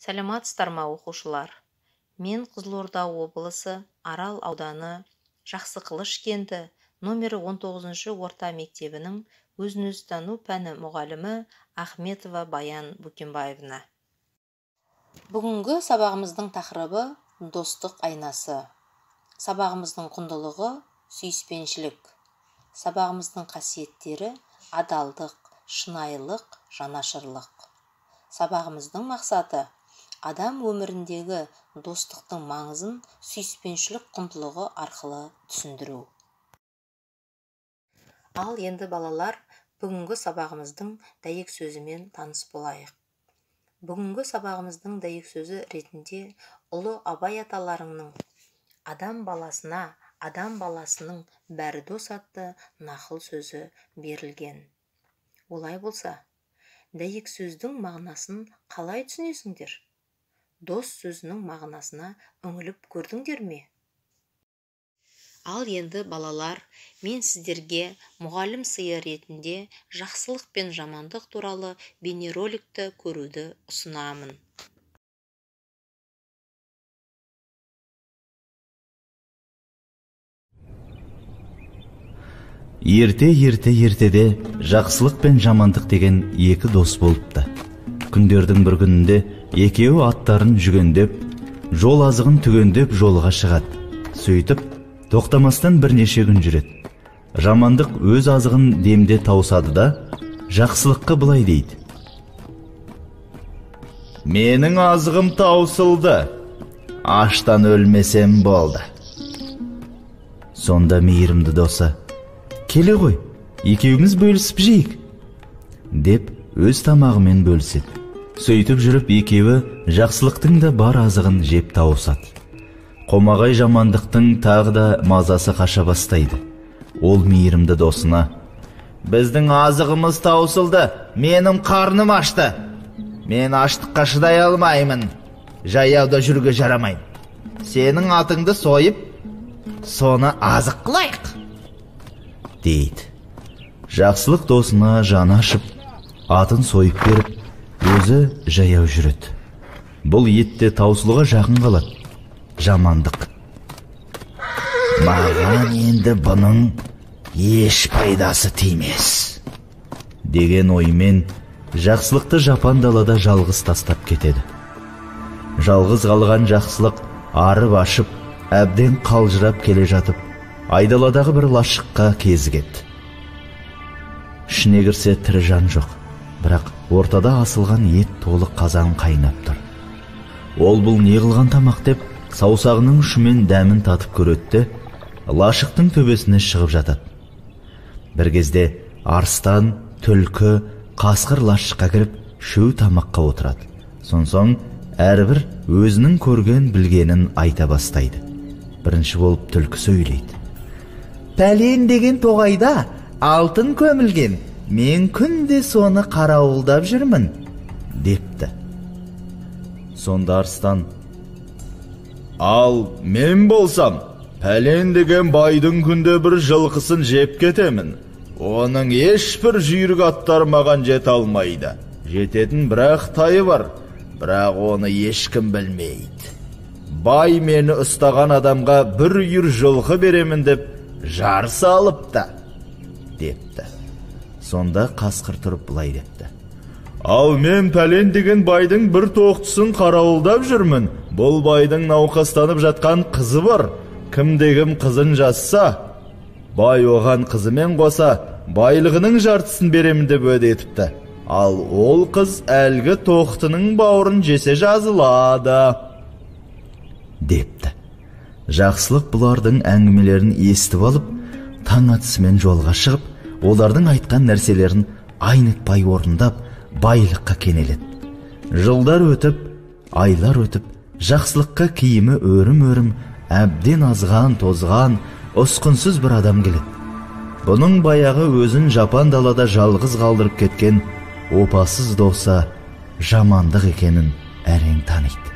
Сәлематсыздар ма оқушылар? Мен Қызылорда облысы Арал ауданы Жақсықылыш кенті номері 19 орта мектебінің өзін-өзі тану пәні мұғалімі Ахметова Баян Букенбаевна. Бүгінгі сабағымыздың тақырыбы достық айнасы. Сабағымыздың құндылығы сүйіспеншілік. Сабағымыздың қасиеттері адалдық, шынайылық, жанашырлық. Сабағымыздың мақсаты адам өміріндегі достықтың маңызын сүйіспеншілік құндылығы арқылы түсіндіру. Ал енді балалар, бүгінгі сабағымыздың дәйек сөзімен таныс болайық. Бүгінгі сабағымыздың дәйек сөзі ретінде ұлы Абай аталарының адам баласының бәрі дос атты нақыл сөзі берілген. Олай болса, дәйек сөздің мағынасын қалай түсінесіңдер? Дос сөзінің мағынасына үңіліп көрдіңдер ме? Ал енді балалар, мен сіздерге мұғалім сыйы ретінде жақсылық пен жамандық туралы бейнероликті көруді ұсынамын. Ертеде жақсылық пен жамандық деген екі дос болыпты. Күндердің бір күнінде екеуі аттарын жүгендеп, жол азығын түгендеп жолға шығады. Сөйтіп, тоқтамастан бірнеше күн жүреді. Жамандық өз азығын демде тауысады да, жақсылыққа былай дейді: «Менің азығым таусылды, аштан өлмесем болды». Сонда мейірімді досы: «Келе ғой, екеуміз бөлісіп жейік», деп өз тамағымен бөліседі. Сөйтіп жүріп, екеуі жақсылықтың да бар азығын жеп тауысады. Қомағай жамандықтың тағы да мазасы қаша бастайды. Ол мейірімді досына: «Біздің азығымыз таусылды, менің қарным ашты. Мен аштыққа шыдай алмаймын, жаяуда жүрге жарамайым. Сенің атыңды сойып, соны азық қылайық», дейді. Жақсылық досына жаны ашып, атын сойып беріп, өзі жаяу жүреді. Бұл етте таусылуға жақын қалады. Жамандық: «Маған енді бұның еш пайдасы тимес», деген оймен жақсылықты жапан далада жалғыз тастап кетеді. Жалғыз қалған жақсылық арып ашып, әбден қалжырап келе жатып, айдаладағы бір лашыққа кезігеді. Ішіне кірсе тірі жан жоқ, бірақ ортада асылған ет толы қазан қайнап тұр. Ол бұл не қылған тамақ деп саусағының ұшымен дәмін татып көреді, лашықтың төбесіне шығып жатады. Бір кезде арыстан, түлкі, қасқыр лашыққа кіріп шөу тамаққа отырады. Соң әрбір өзінің көрген білгенін айта бастайды. Бірінші болып түлкі сөйлейді: «Пәлен деген тоғайда алтын көмілген, мен күнде соны қарауылдап жүрмін», депті. Сонда арыстан: «Ал мен болсам, пәлен деген байдың күнде бір жылқысын жеп кетемін. Оның ешбір жүйрік аттар маған жете алмайды. Жететін бірақ тайы бар, бірақ оны ешкім білмейді. Бай мені ұстаған адамға бір үйір жылқы беремін деп жарыса алыпты», депті. Сонда қасқыр тұрып былай депті: «Ал мен пәлен деген байдың бір тоқтысын қарауылдап жүрмін. Бұл байдың науқастанып жатқан қызы бар. Кімде-кім қызын жазса, бай оған қызымен қоса байлығының жартысын беремін деп уәде етіпті. Ал ол қыз әлгі тоқтының бауырын жесе жазылады», депті. Жақсылық бұлардың әңгімелерін естіп алып, таң атысымен жолға шығып, олардың айтқан нәрселерін айнытпай орындап, байлыққа кенеледі. Жылдар өтіп, айлар өтіп, жақсылыққа киімі өрім-өрім, әбден азған, тозған, ұсқынсыз бір адам келеді. Бұның баяғы өзін жапан далада жалғыз қалдырып кеткен опасыз досы жамандық екенін әрең таниды.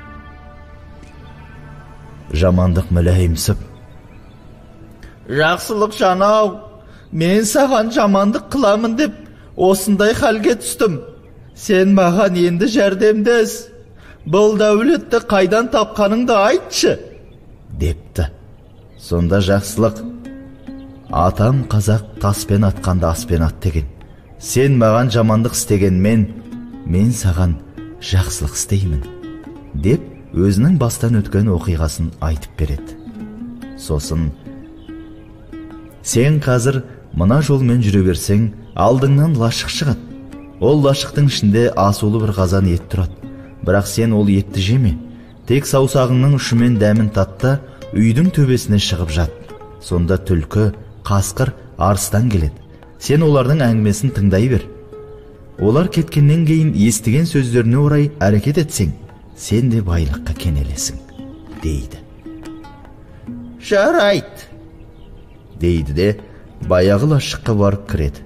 Жамандық мүләйімсіп: «Жақсылық жанау, мен саған жамандық қыламын деп осындай халге түстім. Сен маған енді жәрдемдес. бұл дәулетті қайдан тапқаныңды айтшы, депті. Сонда жақсылық: атам қазақ таспен атқанды аспен ат деген. Сен маған жамандық істегенмен, мен саған жақсылық істеймін, деп өзінің бастан өткен оқиғасын айтып береді. Сосын: сен қазір мына жолмен жүре берсең, алдыңнан лашық шығады. Ол лашықтың ішінде асулы бір қазан ет тұрады. Бірақ сен ол етті жеме. Тек саусағыңның ұшымен дәмін татта, үйдің төбесіне шығып жат. Сонда түлкі, қасқыр, арыстан келеді. Сен олардың әңгімесін тыңдай бер. Олар кеткеннен кейін естіген сөздеріне орай әрекет етсең, сен де байлыққа кенелесің, дейді. Жарайды, дейді де баяғы лашыққа барып кіреді.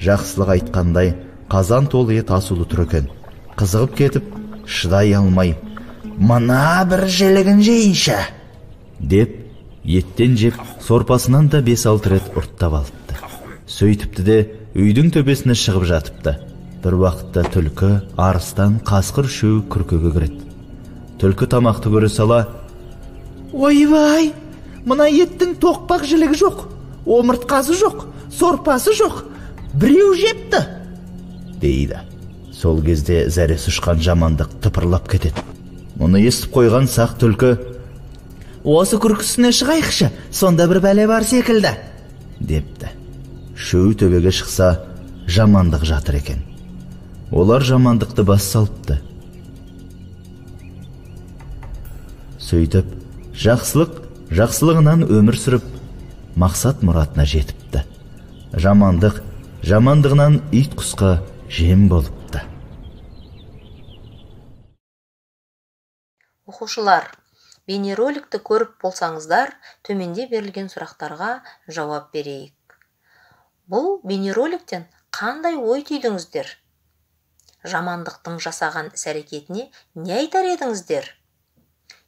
Жақсылық айтқандай қазан толы ет асулы тұр екен. Қызығып кетіп, шыдай алмай: мына бір жілігін жейінші, деп еттен жеп, сорпасынан да 5-6 рет ұрттап алыпты. Сөйтіпті де үйдің төбесіне шығып жатыпты. Бір уақытта түлкі, арыстан, қасқыр үшеуі күркеге кіреді. Түлкі тамақты көре сала: ойбай, мына еттің тоқпақ жілігі жоқ, омыртқасы жоқ, сорпасы жоқ, біреу жепті, дейді. Сол кезде зәресі ұшқан жамандық тыпырлап кетеді. Мұны естіп қойған сақ түлкі: осы күркісіне шығайықшы, сонда бір бәле бар секілді, депті. Шөу төбеге шықса, жамандық жатыр екен. Олар жамандықты бас салыпты. Сөйтіп, жақсылық жақсылығынан өмір сүріп, мақсат мұратына жетіпті. Жамандық жамандығынан ит құсқа жем болыпты. Оқушылар, бейнероликті көріп болсаңыздар, төменде берілген сұрақтарға жауап берейік. Бұл бейнероликтен қандай ой түйдіңіздер? Жамандықтың жасаған іс-әрекетіне не айтар едіңіздер?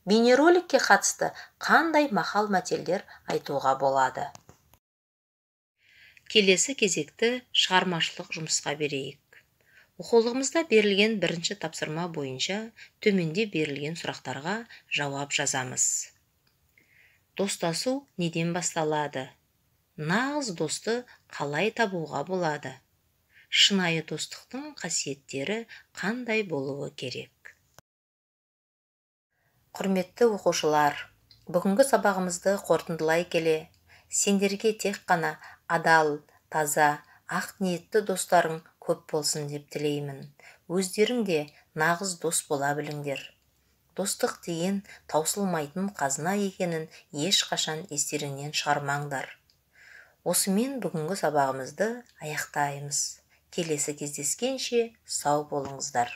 Бейнероликке қатысты қандай мақал-мәтелдер айтуға болады? Келесі кезекті шығармашылық жұмысқа берейік. Оқулығымызда берілген бірінші тапсырма бойынша төменде берілген сұрақтарға жауап жазамыз. Достасу неден басталады? Нағыз досты қалай табуға болады? Шынайы достықтың қасиеттері қандай болуы керек? Құрметті оқушылар, бүгінгі сабағымызды қорытындылай келе, сендерге тек қана адал, таза, ақ ниетті достарың көп болсын деп тілеймін. Өздерің де нағыз дос бола біліңдер. Достық деген таусылмайтын қазына екенін ешқашан естеріңнен шығармаңдар. Осымен бүгінгі сабағымызды аяқтаймыз. Келесі кездескенше сау болыңыздар.